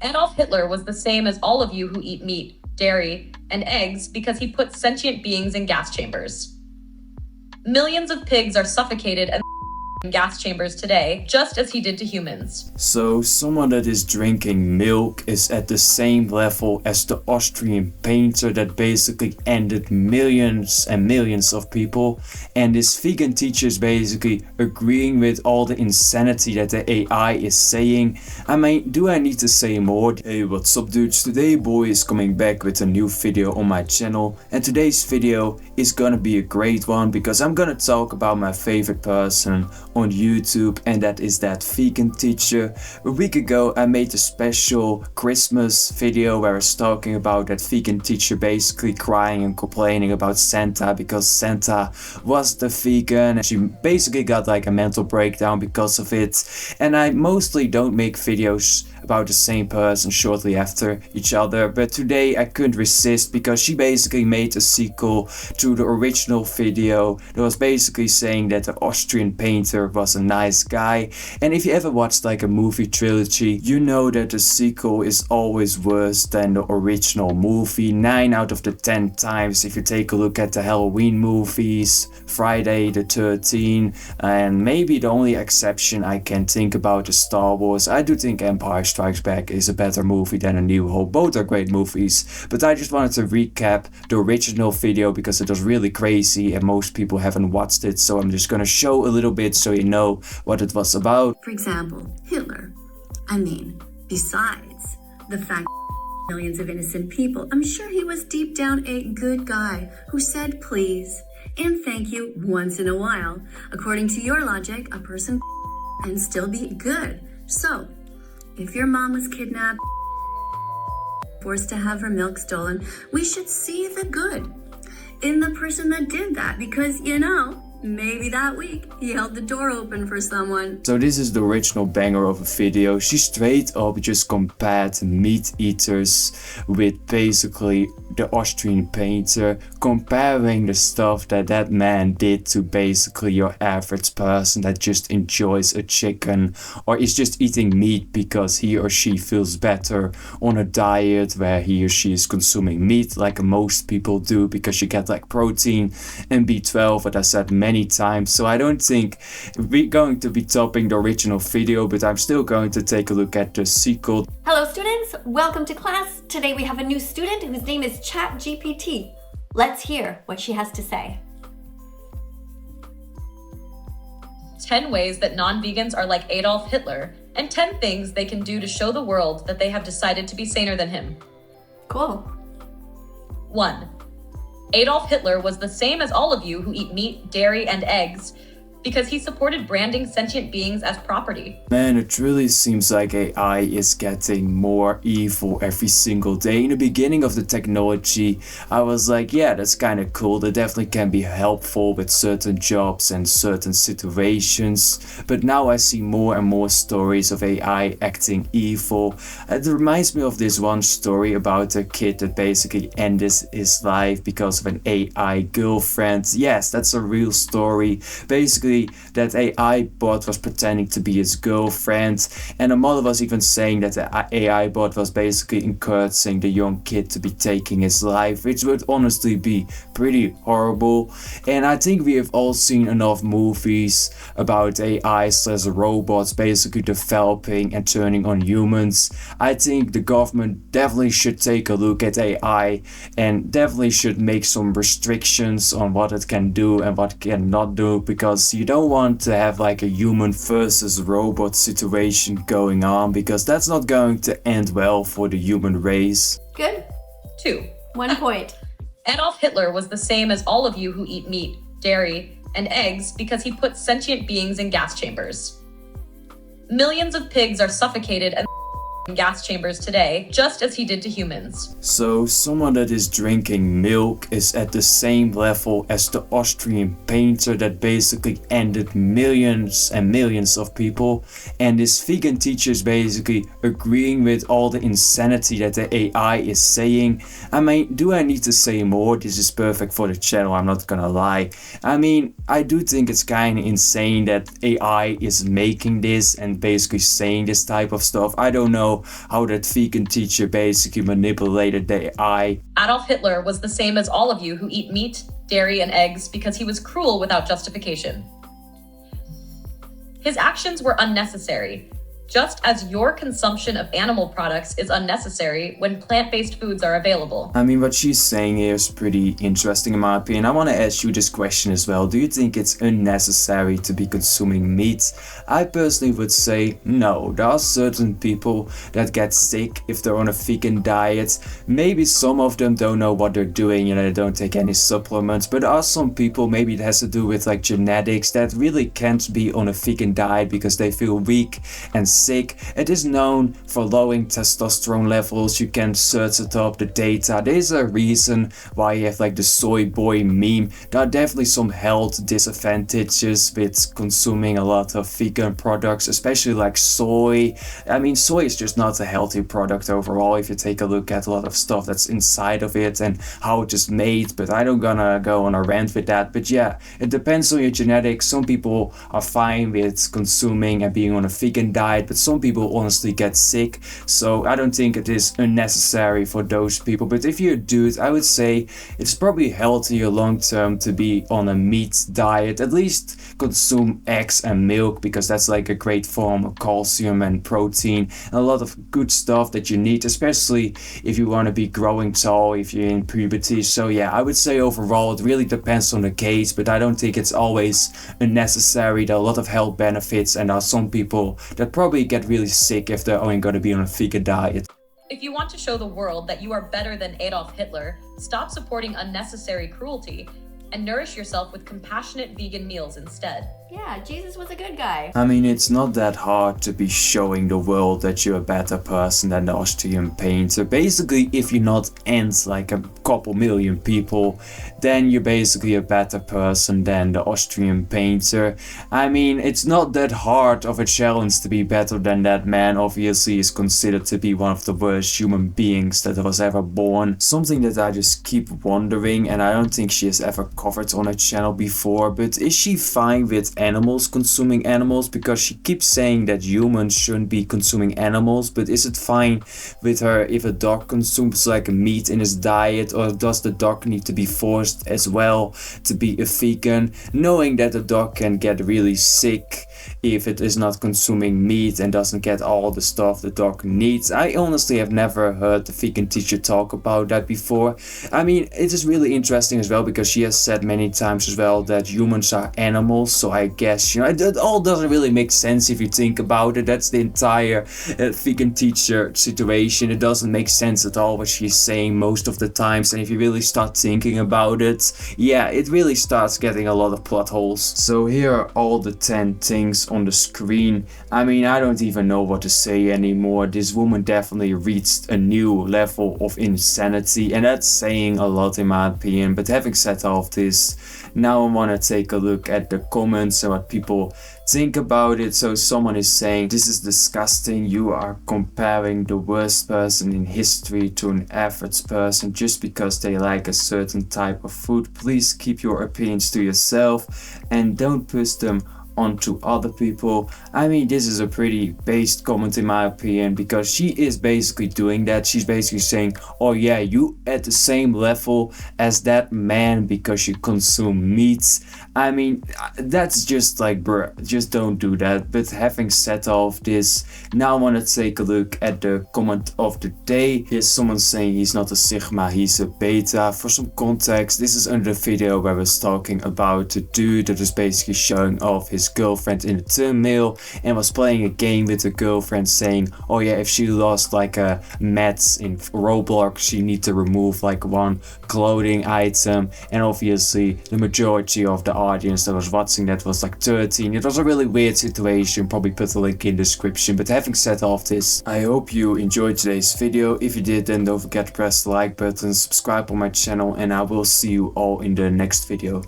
Adolf Hitler was the same as all of you who eat meat, dairy, and eggs because he put sentient beings in gas chambers. Millions of pigs are suffocated and in gas chambers today, just as he did to humans. So someone that is drinking milk is at the same level as the Austrian painter that basically ended millions and millions of people, and this vegan teacher is basically agreeing with all the insanity that the AI is saying. I mean, do I need to say more? Hey, what's up dudes? Today boy is coming back with a new video on my channel, and today's video is gonna be a great one because I'm gonna talk about my favorite person on YouTube, and that is that vegan teacher. A week ago I made a special Christmas video where I was talking about that vegan teacher basically crying and complaining about Santa because Santa was the vegan, and she basically got like a mental breakdown because of it. And I mostly don't make videos about the same person shortly after each other, but today I couldn't resist because she basically made a sequel to the original video that was basically saying that the Austrian painter was a nice guy. And if you ever watched like a movie trilogy, you know that the sequel is always worse than the original movie 9 out of the 10 times. If you take a look at the Halloween movies, Friday the 13th, and maybe the only exception I can think about is Star Wars. I do think Empire Strikes Back is a better movie than A New Hope. Both are great movies, but I just wanted to recap the original video because it was really crazy and most people haven't watched it, so I'm just gonna show a little bit so you know what it was about. For example, Hitler. I mean, besides the fact millions of innocent people, I'm sure he was deep down a good guy who said please and thank you once in a while. According to your logic, a person and still be good. So, if your mom was kidnapped, forced to have her milk stolen, we should see the good in the person that did that because, you know, maybe that week he held the door open for someone. So this is the original banger of a video. She straight up just compared meat eaters with basically the Austrian painter, comparing the stuff that that man did to basically your average person that just enjoys a chicken or is just eating meat because he or she feels better on a diet where he or she is consuming meat like most people do because you get like protein and B12, as I said many times. So I don't think we're going to be topping the original video, but I'm still going to take a look at the sequel. Hello students, welcome to class. Today we have a new student whose name is ChatGPT. Let's hear what she has to say. 10 ways that non-vegans are like Adolf Hitler, and 10 things they can do to show the world that they have decided to be saner than him. Cool. 1. Adolf Hitler was the same as all of you who eat meat, dairy, and eggs because he supported branding sentient beings as property. Man, it really seems like AI is getting more evil every single day. In the beginning of the technology, I was like, yeah, that's kind of cool. That definitely can be helpful with certain jobs and certain situations. But now I see more and more stories of AI acting evil. It reminds me of this one story about a kid that basically ended his life because of an AI girlfriend. Yes, that's a real story. Basically, that AI bot was pretending to be his girlfriend, and the mother was even saying that the AI bot was basically encouraging the young kid to be taking his life, which would honestly be pretty horrible. And I think we have all seen enough movies about AI/robots basically developing and turning on humans. I think the government definitely should take a look at AI and definitely should make some restrictions on what it can do and what it cannot do, because you don't want to have like a human versus robot situation going on, because that's not going to end well for the human race. Good. 2. 1 point. Adolf Hitler was the same as all of you who eat meat, dairy, and eggs because he put sentient beings in gas chambers. Millions of pigs are suffocated and in gas chambers today, just as he did to humans. So someone that is drinking milk is at the same level as the Austrian painter that basically ended millions and millions of people, and this vegan teacher is basically agreeing with all the insanity that the AI is saying. I mean, do I need to say more? This is perfect for the channel, I'm not gonna lie. I mean, I do think it's kind of insane that AI is making this and basically saying this type of stuff. I don't know video how that vegan teacher basically manipulated the AI. Adolf Hitler was the same as all of you who eat meat, dairy, and eggs because he was cruel without justification. His actions were unnecessary, just as your consumption of animal products is unnecessary when plant-based foods are available. I mean, what she's saying here is pretty interesting in my opinion. I want to ask you this question as well. Do you think it's unnecessary to be consuming meat? I personally would say no. There are certain people that get sick if they're on a vegan diet. Maybe some of them don't know what they're doing, they don't take any supplements, but there are some people, maybe it has to do with like genetics, that really can't be on a vegan diet because they feel weak and sick. It is known for lowering testosterone levels. You can search it up, the data. There's a reason why you have like the soy boy meme. There are definitely some health disadvantages with consuming a lot of vegan products, especially like soy. I mean, soy is just not a healthy product overall if you take a look at a lot of stuff that's inside of it and how it is made, but I don't gonna go on a rant with that. But yeah, it depends on your genetics. Some people are fine with consuming and being on a vegan diet, but some people honestly get sick, so I don't think it is unnecessary for those people. But if you're a dude, I would say it's probably healthier long term to be on a meat diet. At least consume eggs and milk, because that's like a great form of calcium and protein and a lot of good stuff that you need, especially if you want to be growing tall, if you're in puberty. So yeah, I would say overall it really depends on the case, but I don't think it's always unnecessary. There are a lot of health benefits, and there are some people that probably get really sick if they're only going to be on a vegan diet. If you want to show the world that you are better than Adolf Hitler, stop supporting unnecessary cruelty and nourish yourself with compassionate vegan meals instead. Yeah, Jesus was a good guy. I mean, it's not that hard to be showing the world that you're a better person than the Austrian painter. Basically, if you not end like a couple million people, then you're basically a better person than the Austrian painter. I mean, it's not that hard of a challenge to be better than that man. Obviously, he's considered to be one of the worst human beings that was ever born. Something that I just keep wondering, and I don't think she has ever covered on her channel before, but is she fine with animals consuming animals? Because she keeps saying that humans shouldn't be consuming animals, but is it fine with her if a dog consumes like meat in his diet, or does the dog need to be forced as well to be a vegan, knowing that the dog can get really sick if it is not consuming meat and doesn't get all the stuff the dog needs? I honestly have never heard the vegan teacher talk about that before. I mean, it is really interesting as well, because she has said many times as well that humans are animals, so I guess, it all doesn't really make sense if you think about it. That's the entire vegan teacher situation. It doesn't make sense at all what she's saying most of the times, and if you really start thinking about it, yeah, it really starts getting a lot of plot holes. So here are all the 10 things on the screen. I mean, I don't even know what to say anymore. This woman definitely reached a new level of insanity, and that's saying a lot in my opinion. But having said all of this, now I want to take a look at the comments and what people think about it. So someone is saying, this is disgusting. You are comparing the worst person in history to an average person just because they like a certain type of food. Please keep your opinions to yourself and don't push them onto other people. I mean, this is a pretty based comment in my opinion, because she is basically doing that. She's basically saying, oh yeah, you at the same level as that man because you consume meats. I mean, that's just like, bruh, just don't do that. But having said all of this, now I want to take a look at the comment of the day. Here's someone saying he's not a Sigma, he's a Beta. For some context, this is under the video where I was talking about the dude that is basically showing off his girlfriend in the thumbnail and was playing a game with the girlfriend, saying, oh yeah, if she lost like a mats in Roblox, she need to remove like one clothing item. And obviously the majority of the audience that was watching that was like 13. It was a really weird situation. Probably put the link in the description. But having said all of this, I hope you enjoyed today's video. If you did, then don't forget to press the like button, subscribe on my channel, and I will see you all in the next video.